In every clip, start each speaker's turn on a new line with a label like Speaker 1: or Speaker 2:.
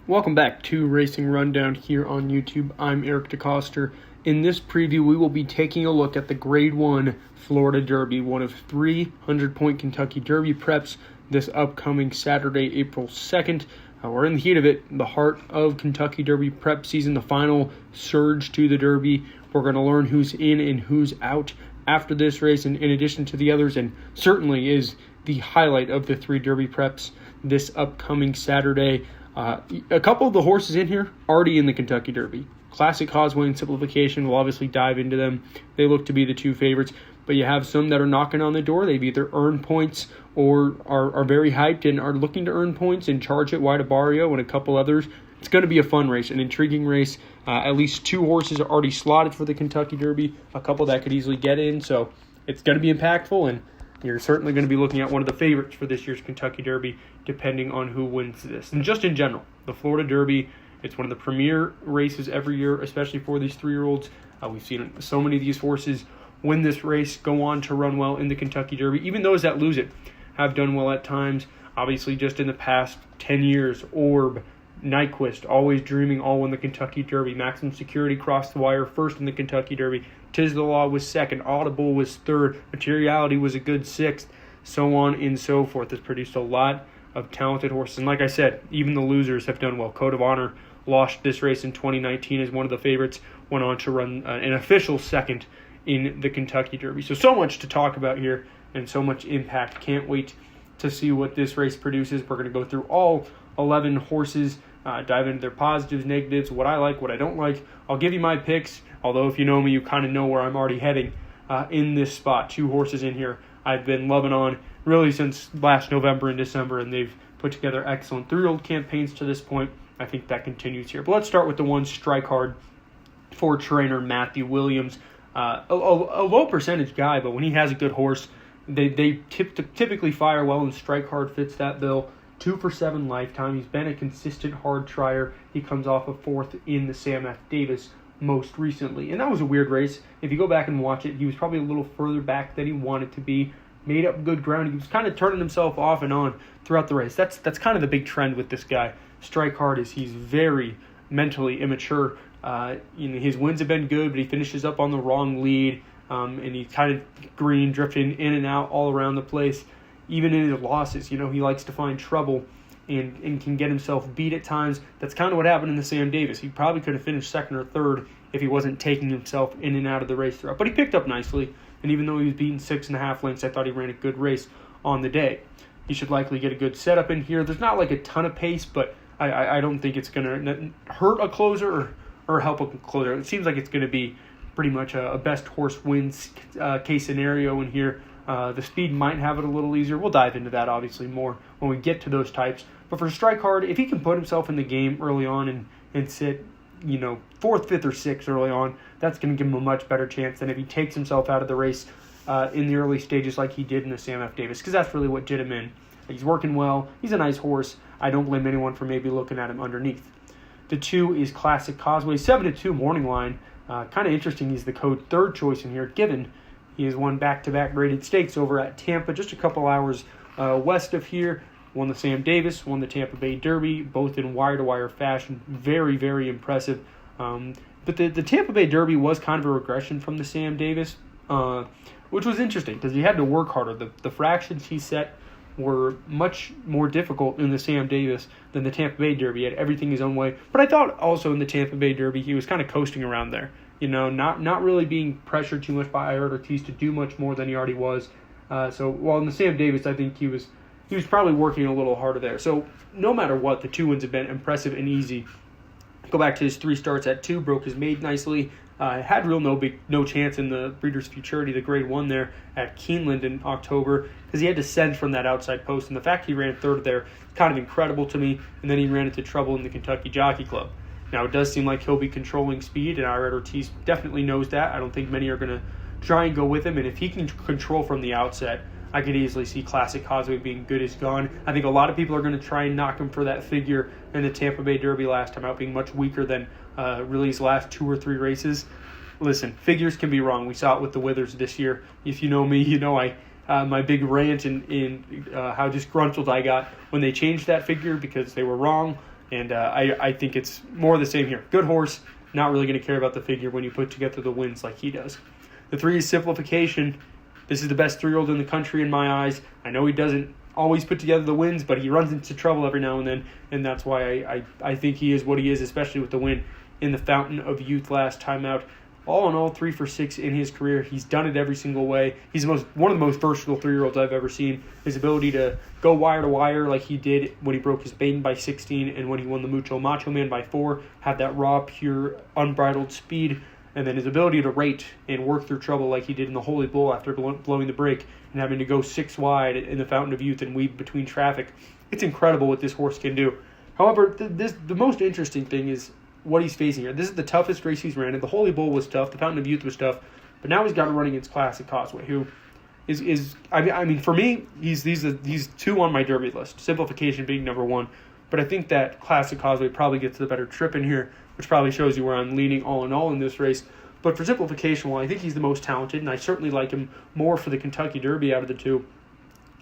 Speaker 1: Welcome back to Racing Rundown here on YouTube. I'm Eric DeCoster. In this preview, we will be taking a look at the Grade 1 Florida Derby, one of 3 100-point Kentucky Derby preps this upcoming Saturday, April 2nd. We're in the heat of it, the heart of Kentucky Derby prep season, the final surge to the Derby. We're going to learn who's in and who's out after this race, and in addition to the others, and certainly is the highlight of the 3 Derby preps this upcoming Saturday. A couple of the horses in here already in the Kentucky Derby. Classic, Causeway, and Simplification. We'll obviously dive into them. They look to be the 2 favorites, but you have some that are knocking on the door. They've either earned points or are very hyped and are looking to earn points and charge it wide Abarrio and a couple others. It's going to be a fun race, an intriguing race. At least 2 horses are already slotted for the Kentucky Derby, a couple that could easily get in, so it's going to be impactful, and you're certainly going to be looking at one of the favorites for this year's Kentucky Derby, depending on who wins this. And just in general, the Florida Derby, it's one of the premier races every year, especially for these 3-year-olds. We've seen so many of these horses win this race, go on to run well in the Kentucky Derby. Even those that lose it have done well at times. Obviously, just in the past 10 years, Orb, Nyquist, Always Dreaming, all won the Kentucky Derby. Maximum Security crossed the wire first in the Kentucky Derby. Tis the Law was second. Audible was third. Materiality was a good 6th. So on and so forth. It's produced a lot of talented horses. And like I said, even the losers have done well. Code of Honor lost this race in 2019 as one of the favorites. Went on to run an official second in the Kentucky Derby. So much to talk about here and so much impact. Can't wait to see what this race produces. We're going to go through all 11 horses, dive into their positives, negatives, what I like, what I don't like. I'll give you my picks, although if you know me, you kind of know where I'm already heading in this spot. 2 horses in here I've been loving on really since last November and December, and they've put together excellent 3-year-old campaigns to this point. I think that continues here. But let's start with the one strike hard for trainer Matthew Williams. A low percentage guy, but when he has a good horse, they typically fire well, and strike hard fits that bill. 2 for 7 lifetime. He's been a consistent hard trier. He comes off of 4th in the Sam F. Davis most recently. And that was a weird race. If you go back and watch it, he was probably a little further back than he wanted to be. Made up good ground. He was kind of turning himself off and on throughout the race. That's kind of the big trend with this guy. Strike hard is he's very mentally immature. His wins have been good, but he finishes up on the wrong lead. And he's kind of green, drifting in and out all around the place. Even in his losses, he likes to find trouble and can get himself beat at times. That's kind of what happened in the Sam Davis. He probably could have finished 2nd or 3rd if he wasn't taking himself in and out of the race throughout. But he picked up nicely, and even though he was beaten 6.5 lengths, I thought he ran a good race on the day. He should likely get a good setup in here. There's not like a ton of pace, but I don't think it's going to hurt a closer or help a closer. It seems like it's going to be pretty much a best horse wins case scenario in here. The speed might have it a little easier. We'll dive into that obviously more when we get to those types. But for strike hard, if he can put himself in the game early on and sit, 4th, 5th, or 6th early on, that's going to give him a much better chance than if he takes himself out of the race in the early stages like he did in the Sam F. Davis, because that's really what did him in. He's working well. He's a nice horse. I don't blame anyone for maybe looking at him underneath. The 2 is Classic, Causeway, 7-2 morning line. Kind of interesting. He's the code 3rd choice in here, given he has won back-to-back graded stakes over at Tampa, just a couple hours west of here. Won the Sam Davis, won the Tampa Bay Derby, both in wire-to-wire fashion. Very, very impressive. But the Tampa Bay Derby was kind of a regression from the Sam Davis, which was interesting because he had to work harder. The fractions he set were much more difficult in the Sam Davis than the Tampa Bay Derby. He had everything his own way. But I thought also in the Tampa Bay Derby he was kind of coasting around there. Not really being pressured too much by Ira Ortiz to do much more than he already was. So while in the Sam Davis, I think he was probably working a little harder there. So no matter what, the 2 wins have been impressive and easy. Go back to his 3 starts at 2, broke his maid nicely. Had no chance in the Breeders' Futurity, the Grade 1 there at Keeneland in October, because he had to send from that outside post. And the fact he ran 3rd there is kind of incredible to me. And then he ran into trouble in the Kentucky Jockey Club. Now, it does seem like he'll be controlling speed, and Ira Ortiz definitely knows that. I don't think many are going to try and go with him. And if he can control from the outset, I could easily see Classic Causeway being good as gone. I think a lot of people are going to try and knock him for that figure in the Tampa Bay Derby last time out, being much weaker than really his last 2 or 3 races. Listen, figures can be wrong. We saw it with the Withers this year. If you know me, you know my big rant in how disgruntled I got when they changed that figure because they were wrong. And I think it's more of the same here. Good horse, not really going to care about the figure when you put together the wins like he does. The 3 is Simplification. This is the best 3-year-old in the country in my eyes. I know he doesn't always put together the wins, but he runs into trouble every now and then, and that's why I think he is what he is, especially with the win in the Fountain of Youth last time out. All in all, 3 for 6 in his career. He's done it every single way. He's one of the most versatile 3-year-olds I've ever seen. His ability to go wire to wire like he did when he broke his maiden by 16 and when he won the Mucho Macho Man by 4, have that raw, pure, unbridled speed, and then his ability to rate and work through trouble like he did in the Holy Bull after blowing the brake and having to go 6 wide in the Fountain of Youth and weave between traffic. It's incredible what this horse can do. However, the most interesting thing is what he's facing here. This is the toughest race he's ran in. The Holy Bull was tough. The Fountain of Youth was tough. But now he's got to run against Classic Causeway, who is I mean, for me, he's 2 on my Derby list. Simplification being number 1. But I think that Classic Causeway probably gets the better trip in here, which probably shows you where I'm leaning all in all in this race. But for Simplification, well, I think he's the most talented, and I certainly like him more for the Kentucky Derby out of the 2.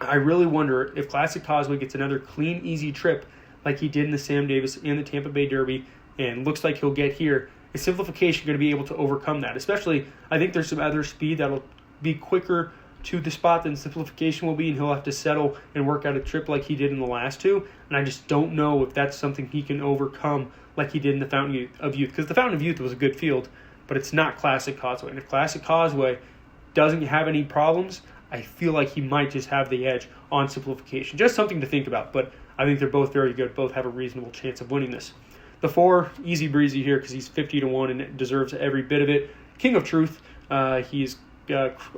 Speaker 1: I really wonder if Classic Causeway gets another clean, easy trip like he did in the Sam Davis and the Tampa Bay Derby, and looks like he'll get here. Is Simplification going to be able to overcome that? Especially, I think there's some other speed that'll be quicker to the spot than Simplification will be, and he'll have to settle and work out a trip like he did in the last 2. And I just don't know if that's something he can overcome like he did in the Fountain of Youth. Because the Fountain of Youth was a good field, but it's not Classic Causeway. And if Classic Causeway doesn't have any problems, I feel like he might just have the edge on Simplification. Just something to think about, but I think they're both very good. Both have a reasonable chance of winning this. The 4, easy breezy here because he's 50-1 and deserves every bit of it. King of Truth. He's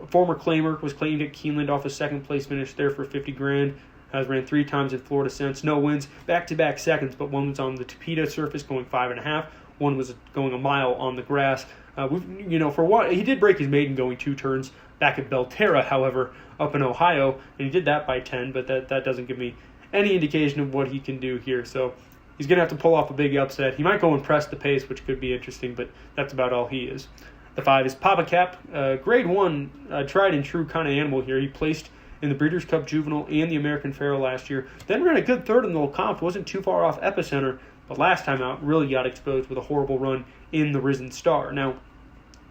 Speaker 1: former claimer, was claimed at Keeneland off a second place finish there for $50,000. Has ran 3 times at Florida since. No wins, back-to-back seconds, but one was on the Tapeta surface going 5.5. One was going a mile on the grass. For one, he did break his maiden going 2 turns back at Belterra, however, up in Ohio, and he did that by 10, but that doesn't give me any indication of what he can do here. So he's going to have to pull off a big upset. He might go and press the pace, which could be interesting, but that's about all he is. The 5 is Pappacap, grade 1, tried and true kind of animal here. He placed in the Breeders' Cup Juvenile and the American Pharoah last year. Then ran a good third in the LeCompte. Wasn't too far off Epicenter, but last time out really got exposed with a horrible run in the Risen Star. Now,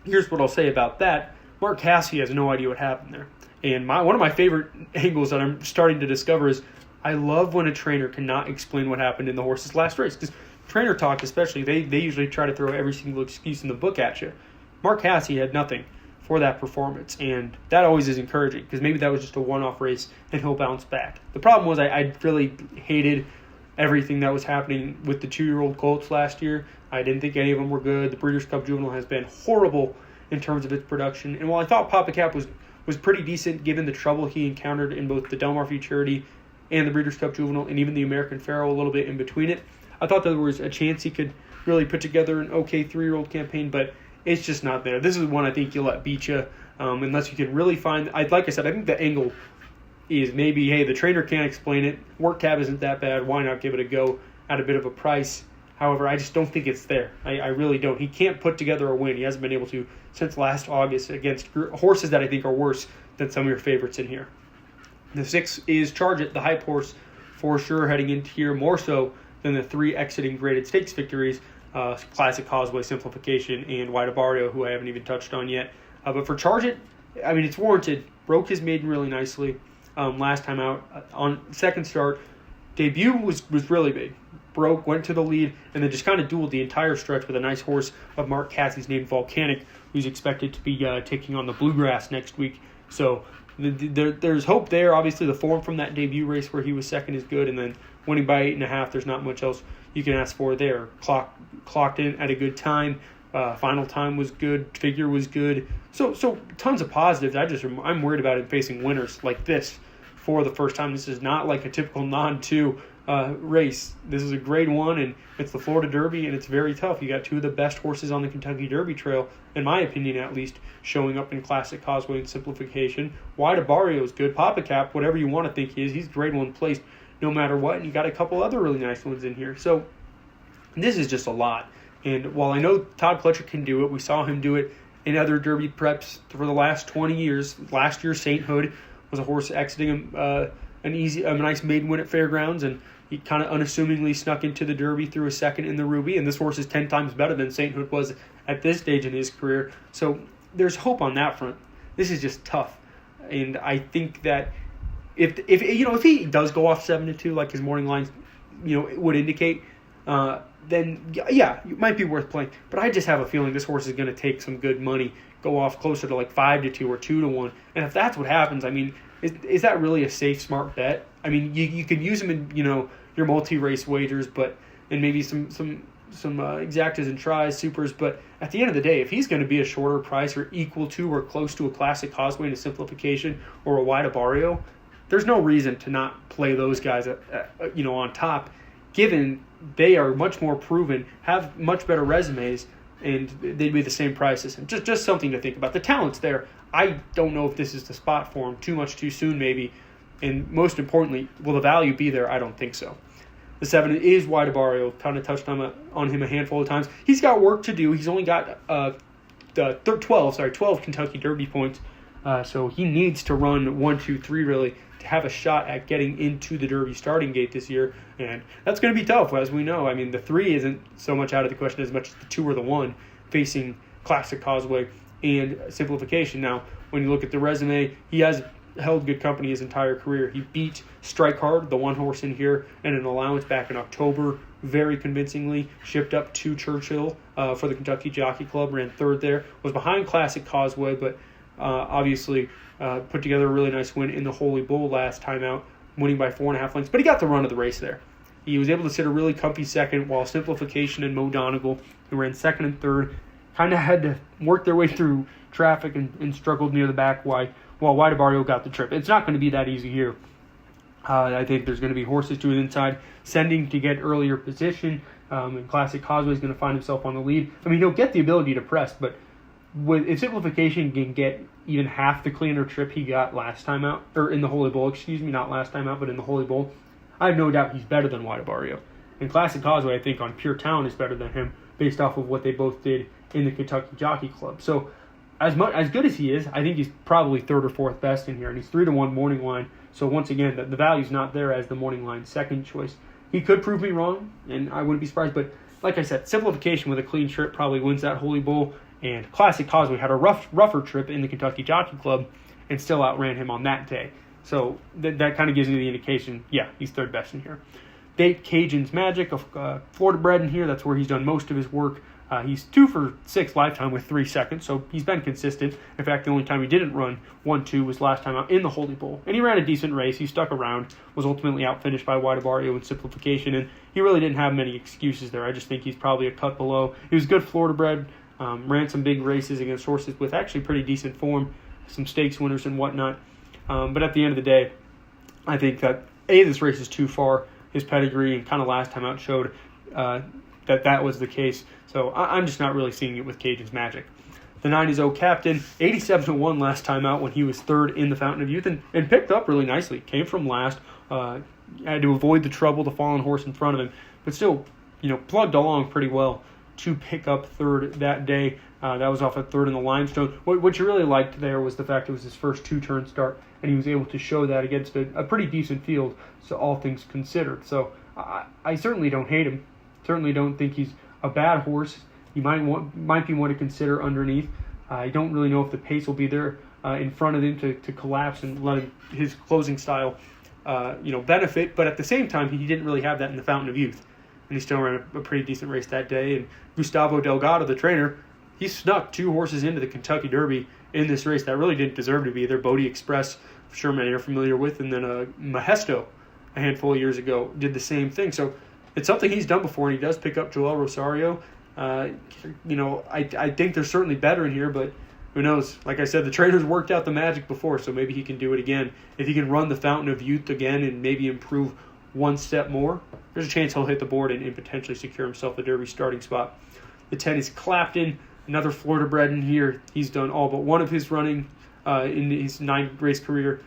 Speaker 1: here's what I'll say about that. Mark Casse has no idea what happened there. And one of my favorite angles that I'm starting to discover is I love when a trainer cannot explain what happened in the horse's last race. Because trainer talk especially, they usually try to throw every single excuse in the book at you. Mark Casse had nothing for that performance, and that always is encouraging because maybe that was just a one-off race and he'll bounce back. The problem was I really hated everything that was happening with the 2-year-old colts last year. I didn't think any of them were good. The Breeders' Cup Juvenile has been horrible in terms of its production, and while I thought Pappacap was pretty decent given the trouble he encountered in both the Del Mar Futurity and the Breeders' Cup Juvenile and even the American Pharoah a little bit in between it, I thought there was a chance he could really put together an okay 3-year-old campaign, but it's just not there. This is one I think you'll let beat you unless you can really find... Like I said, I think the angle is maybe, hey, the trainer can't explain it. Work cab isn't that bad. Why not give it a go at a bit of a price? However, I just don't think it's there. I really don't. He can't put together a win. He hasn't been able to since last August against horses that I think are worse than some of your favorites in here. The 6 is Charge It, the hype horse, for sure, heading into here more so than the 3 exiting graded stakes victories, Classic Causeway, Simplification, and White Abarrio, who I haven't even touched on yet. But for Charge It, I mean, it's warranted. Broke his maiden really nicely last time out. On second start, debut was really big. Broke, went to the lead, and then just kind of dueled the entire stretch with a nice horse of Mark Casse's named Volcanic, who's expected to be taking on the Bluegrass next week. So there's hope there. Obviously, the form from that debut race where he was second is good, and then winning by 8.5, there's not much else you can ask for there. Clocked in at a good time. Final time was good. Figure was good. So tons of positives. I'm worried about him facing winners like this for the first time. This is not like a typical non-2 race. This is a grade 1, and it's the Florida Derby, and it's very tough. You got 2 of the best horses on the Kentucky Derby trail, in my opinion at least, showing up in Classic Causeway and Simplification. White Abarrio is good. Pappacap, whatever you want to think he is, he's grade 1 placed no matter what, and you got a couple other really nice ones in here. So this is just a lot. And while I know Todd Pletcher can do it, we saw him do it in other Derby preps for the last 20 years. Last year, Sainthood was a horse exiting a nice maiden win at Fairgrounds, and He kind of unassumingly snuck into the Derby through a second in the Ruby, and this horse is 10 times better than St. Hood was at this stage in his career. So there's hope on that front. This is just tough, and I think that if he does go off 7-2 like his morning lines would indicate, then yeah, it might be worth playing. But I just have a feeling this horse is going to take some good money, go off closer to like 5-2 or 2-1. And if that's what happens, I mean, is that really a safe, smart bet? I mean, you could use him in your multi-race wagers, and maybe some exactas and tries, supers. But at the end of the day, if he's going to be a shorter price or equal to or close to a classic Causeway and a Simplification or a wide Abarrio, there's no reason to not play those guys on top, given they are much more proven, have much better resumes, and they'd be the same prices. And just something to think about. The talent's there. I don't know if this is the spot for him. Too much too soon, maybe. And most importantly, will the value be there? I don't think so. The 7 is wide Abarrio. Kind of touched on him a handful of times. He's got work to do. He's only got 12 Kentucky Derby points. So he needs to run 1, 2, 3 really to have a shot at getting into the Derby starting gate this year. And that's going to be tough, as we know. I mean, the 3 isn't so much out of the question as much as the 2 or the 1 facing classic Causeway and Simplification. Now, when you look at the resume, he has held good company his entire career. He beat Strike Hard, the one horse in here, and an allowance back in October, very convincingly. Shipped up to Churchill for the Kentucky Jockey Club, ran 3rd there. Was behind Classic Causeway, but obviously put together a really nice win in the Holy Bull last time out, winning by 4.5 lengths. But he got the run of the race there. He was able to sit a really comfy second, while Simplification and Mo Donegal, who ran 2nd and 3rd, kind of had to work their way through traffic and struggled near the back while wide Abarrio got the trip. It's not going to be that easy here. I think there's going to be horses to his inside, sending to get earlier position, and Classic Causeway is going to find himself on the lead. I mean, he'll get the ability to press, but if Simplification can get even half the cleaner trip he got last time out, or in the Holy Bull, not last time out, but in the Holy Bull, I have no doubt he's better than wide Abarrio. And Classic Causeway, I think, on pure talent is better than him, based off of what they both did in the Kentucky Jockey Club. So as good as he is, I think he's probably 3rd or 4th best in here, and he's 3-1 morning line. So once again, the value's not there as the morning line second choice. He could prove me wrong, and I wouldn't be surprised. But like I said, Simplification with a clean trip probably wins that Holy Bull, and Classic Causeway had a rougher trip in the Kentucky Jockey Club and still outran him on that day. So that kind of gives me the indication, yeah, he's 3rd best in here. Date Cajun Magic, Florida bred in here. That's where he's done most of his work. He's 2 for 6 lifetime with 3 seconds, so he's been consistent. In fact, the only time he didn't run 1-2 was last time out in the Holy Bull. And he ran a decent race. He stuck around, was ultimately outfinished by wide Abarrio and Simplification, and he really didn't have many excuses there. I just think he's probably a cut below. He was good Florida bred, ran some big races against horses with actually pretty decent form, some stakes winners and whatnot. But at the end of the day, I think that, this race is too far. His pedigree and kind of last time out showed that was the case. So I'm just not really seeing it with Cajun Magic. The 9 is Captain, 87-1 last time out when he was 3rd in the Fountain of Youth, and picked up really nicely. Came from last, had to avoid the trouble, the fallen horse in front of him, but still, plugged along pretty well to pick up 3rd that day. That was off at 3rd in the Limestone. What you really liked there was the fact it was his first 2-turn start, and he was able to show that against a pretty decent field, so all things considered. So I certainly don't hate him. Certainly don't think he's a bad horse. You might be one to consider underneath. I don't really know if the pace will be there in front of him to collapse and let his closing style benefit. But at the same time, he didn't really have that in the Fountain of Youth, and he still ran a pretty decent race that day. And Gustavo Delgado, the trainer, he snuck 2 horses into the Kentucky Derby in this race that really didn't deserve to be there. Bodie Express, I'm sure many are familiar with, and then Majesto a handful of years ago did the same thing. So it's something he's done before, and he does pick up Joel Rosario. I think they're certainly better in here, but who knows? Like I said, the trainer's worked out the magic before, so maybe he can do it again. If he can run the Fountain of Youth again and maybe improve one step more, there's a chance he'll hit the board and potentially secure himself a Derby starting spot. The 10 is Clapton, another Florida bred in here. He's done all but one of his running in his 9-race career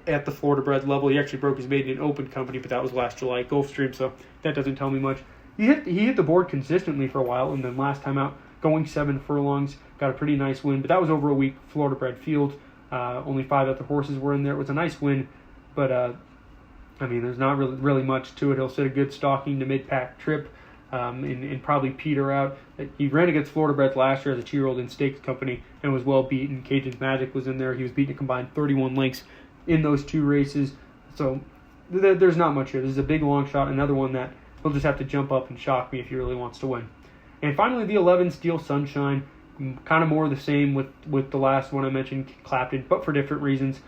Speaker 1: at the Florida bred level. He actually broke his maiden in open company, but that was last July at Gulfstream, so that doesn't tell me much. He hit the board consistently for a while, and then last time out, going 7 furlongs, got a pretty nice win, but that was over a week Florida bred field. Only 5 other horses were in there. It was a nice win, but I mean, there's not really much to it. He'll set a good stalking to mid-pack trip and probably peter out. He ran against Florida Breds last year as a 2-year-old in Stakes Company and was well beaten. Cajun Magic was in there. He was beaten a combined 31 lengths in those 2 races. So there's not much here. This is a big long shot, another one that he'll just have to jump up and shock me if he really wants to win. And finally, the 11 Steel Sunshine, kind of more of the same with the last one I mentioned, Clapton, but for different reasons.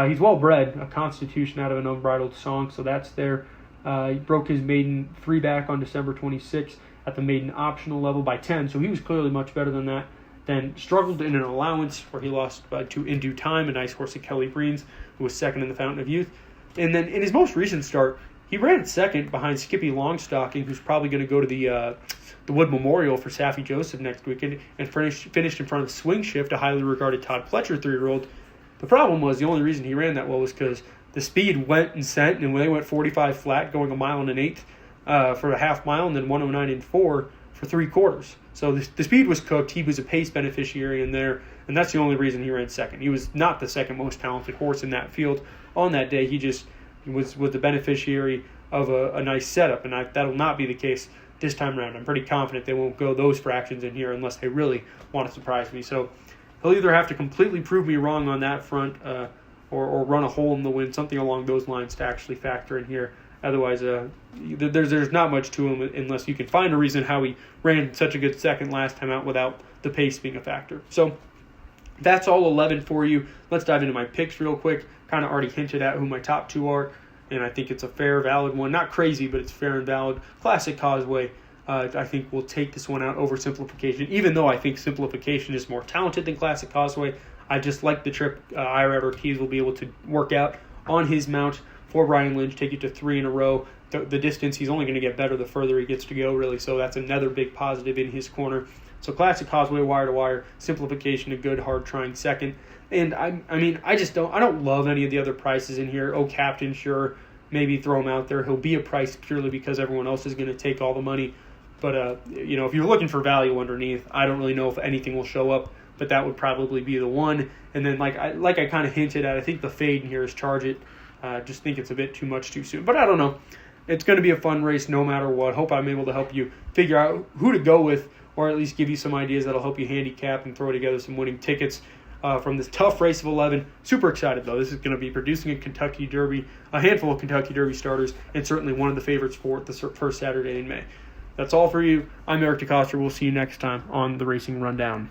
Speaker 1: He's well bred, a Constitution out of an Unbridled Song, so that's there. He broke his maiden 3-back on December 26th at the maiden optional level by 10, so he was clearly much better than that. Then struggled in an allowance where he lost to In Due Time, a nice horse of Kelly Breen's, who was second in the Fountain of Youth. And then in his most recent start, he ran second behind Skippy Longstocking, who's probably going to go to the Wood Memorial for Saffie Joseph next weekend, and finished in front of Swing Shift, a highly regarded Todd Pletcher 3-year-old. The problem was the only reason he ran that well was because the speed went and sent, and when they went 45 flat, going 1 1/8 for a half mile, and then 109 4 for 3/4. So the speed was cooked. He was a pace beneficiary in there, and that's the only reason he ran second. He was not the second most talented horse in that field on that day. He just was the beneficiary of a nice setup, and that'll not be the case this time around. I'm pretty confident they won't go those fractions in here unless they really want to surprise me. So he'll either have to completely prove me wrong on that front or run a hole in the wind, something along those lines to actually factor in here. Otherwise, there's not much to him unless you can find a reason how he ran such a good second last time out without the pace being a factor. So that's all 11 for you. Let's dive into my picks real quick. Kind of already hinted at who my top 2 are, and I think it's a fair, valid one. Not crazy, but it's fair and valid. Classic Causeway. I think we'll take this one out over Simplification, even though I think Simplification is more talented than Classic Causeway. I just like the trip Irad Ortiz will be able to work out on his mount for Brian Lynch, take it to 3 in a row. The distance, he's only going to get better the further he gets to go, really, so that's another big positive in his corner. So Classic Causeway, wire to wire, Simplification, a good, hard-trying second. And I don't love any of the other prices in here. Oh, Captain, sure, maybe throw him out there. He'll be a price purely because everyone else is going to take all the money. But, if you're looking for value underneath, I don't really know if anything will show up, but that would probably be the one. And then, like I kind of hinted at, I think the fade in here is Charge It. Just think it's a bit too much too soon. But I don't know. It's going to be a fun race no matter what. Hope I'm able to help you figure out who to go with, or at least give you some ideas that'll help you handicap and throw together some winning tickets from this tough race of 11. Super excited, though. This is going to be producing a Kentucky Derby, a handful of Kentucky Derby starters, and certainly one of the favorites for the first Saturday in May. That's all for you. I'm Eric DeCoster. We'll see you next time on the Racing Rundown.